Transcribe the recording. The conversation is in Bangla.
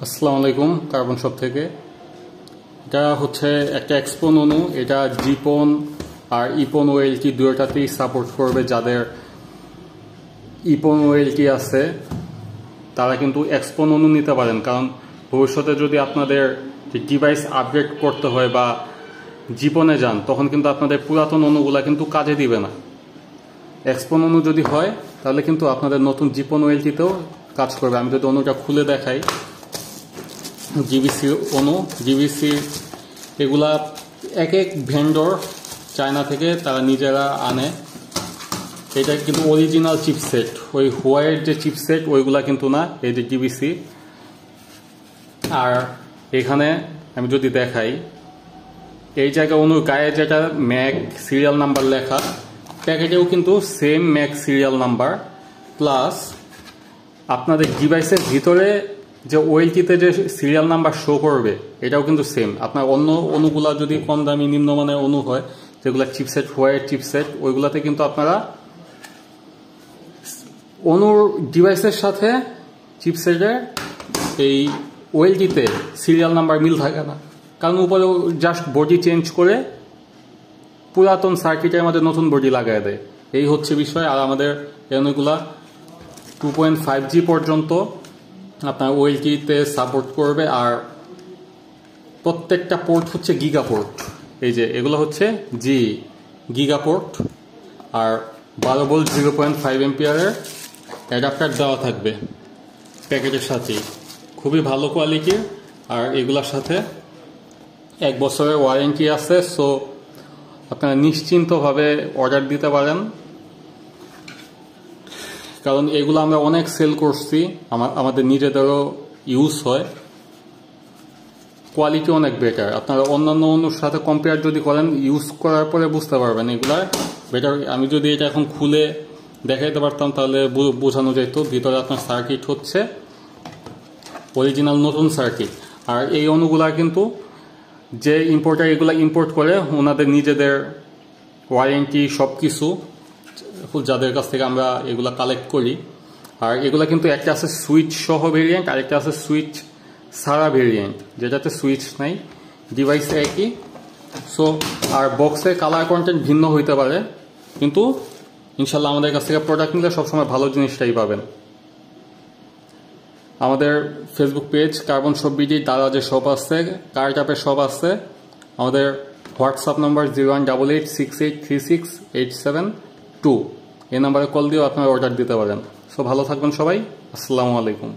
আসসালামু আলাইকুম কার্বন শপ থেকে। এটা হচ্ছে একটা এক্সপন অণু। এটা জিপন আর ইপন ওএলটি দুটোটাতেই সাপোর্ট করবে। যাদের ইপন ওএলটি আছে তারা কিন্তু এক্সপন অণু নিতে পারেন, কারণ ভবিষ্যতে যদি আপনাদের ডিভাইস আপডেট করতে হয় বা জিপনে যান তখন কিন্তু আপনাদের পুরাতন অণুগুলা কিন্তু কাজে দিবে না। এক্সপন অণু যদি হয় তাহলে কিন্তু আপনাদের নতুন জিপন ওএলটিতেও কাজ করবে। আমি যদি অণুটা খুলে দেখাই, জিবিসি অণু, জিবিসি এগুলা এক এক ভেন্ডর চায়না থেকে তারা নিজেরা আনে। এটা কিন্তু অরিজিনাল চিপসেট, ওই হোয়াইট যে চিপসেট ওইগুলা কিন্তু না, এই যে জিবিসি। আর এখানে আমি যদি দেখাই, এই জায়গায় অনুর গায়ে যেটা ম্যাক সিরিয়াল নাম্বার লেখা, প্যাকেটেও কিন্তু same Mac serial number, plus আপনাদের ডিভাইসের ভিতরে যে ওএলটিতে যে সিরিয়াল নাম্বার শো করবে এটাও কিন্তু সেম। আপনার অন্য অণুগুলা যদি কম দামি নিম্নমানের অণু হয়, যেগুলো চিপসেট হোয়াইট চিপসেট, ওইগুলাতে কিন্তু আপনারা অণুর ডিভাইসের সাথে চিপসেটের এই ওএলটিতে সিরিয়াল নাম্বার মিল থাকে না, কারণ উপরে জাস্ট বডি চেঞ্জ করে পুরাতন সার্কিটের মধ্যে নতুন বডি লাগাই দেয়। এই হচ্ছে বিষয়। আর আমাদের অণুগুলা 2.5G পর্যন্ত আপনার ওএলটিতে সাপোর্ট করবে। আর প্রত্যেকটা পোর্ট হচ্ছে গিগা পোর্ট। এই যে এগুলো হচ্ছে গিগা পোর্ট। আর 12 ভোল্ট 0.5 এম্পিয়ারের অ্যাডাপ্টার দেওয়া থাকবে প্যাকেটের সাথেই, খুবই ভালো কোয়ালিটির। আর এগুলোর সাথে 1 বছরের ওয়ারেন্টি আছে। সো আপনারা নিশ্চিন্তভাবে অর্ডার দিতে পারেন, কারণ এগুলো আমরা অনেক সেল করছি, আমাদের নিজেদেরও ইউজ হয়। কোয়ালিটি অনেক বেটার। আপনারা অন্যান্য অন্যর সাথে কম্পেয়ার যদি করেন, ইউজ করার পরে বুঝতে পারবেন এগুলার বেটার। আমি যদি এটা এখন খুলে দেখাইতে পারতাম তাহলে বোঝানো যেত। ভিতরে আপনার সার্কিট হচ্ছে অরিজিনাল নতুন সার্কিট। আর এই অণুগুলা কিন্তু যে ইম্পোর্টার এগুলা ইম্পোর্ট করে, ওনাদের নিজেদের ওয়ারেন্টি সব কিছু, যাদের কাছ থেকে আমরা এগুলা কালেক্ট করি। আর এগুলা কিন্তু একটা আছে সুইচ সহ ভেরিয়েন্ট, আরেকটা আছে সুইচ ছাড়া ভেরিয়েন্ট, যেটাতে সুইচ নাই, ডিভাইস একই। সো আর বক্সের কালার কন্টেন্ট ভিন্ন হইতে পারে, কিন্তু ইনশাল্লাহ আমাদের কাছ থেকে প্রোডাক্ট নিলে সবসময় ভালো জিনিসটাই পাবেন। আমাদের Facebook page carbon shop BD, তারা যে শপ আছে, কার্ড অ্যাপের শপ আছে। আমাদের হোয়াটসঅ্যাপ নাম্বার 0188368687 এই নাম্বারে কল দিয়েও আপনারা অর্ডার দিতে পারেন। সো ভালো থাকবেন সবাই। আসসালামু আলাইকুম।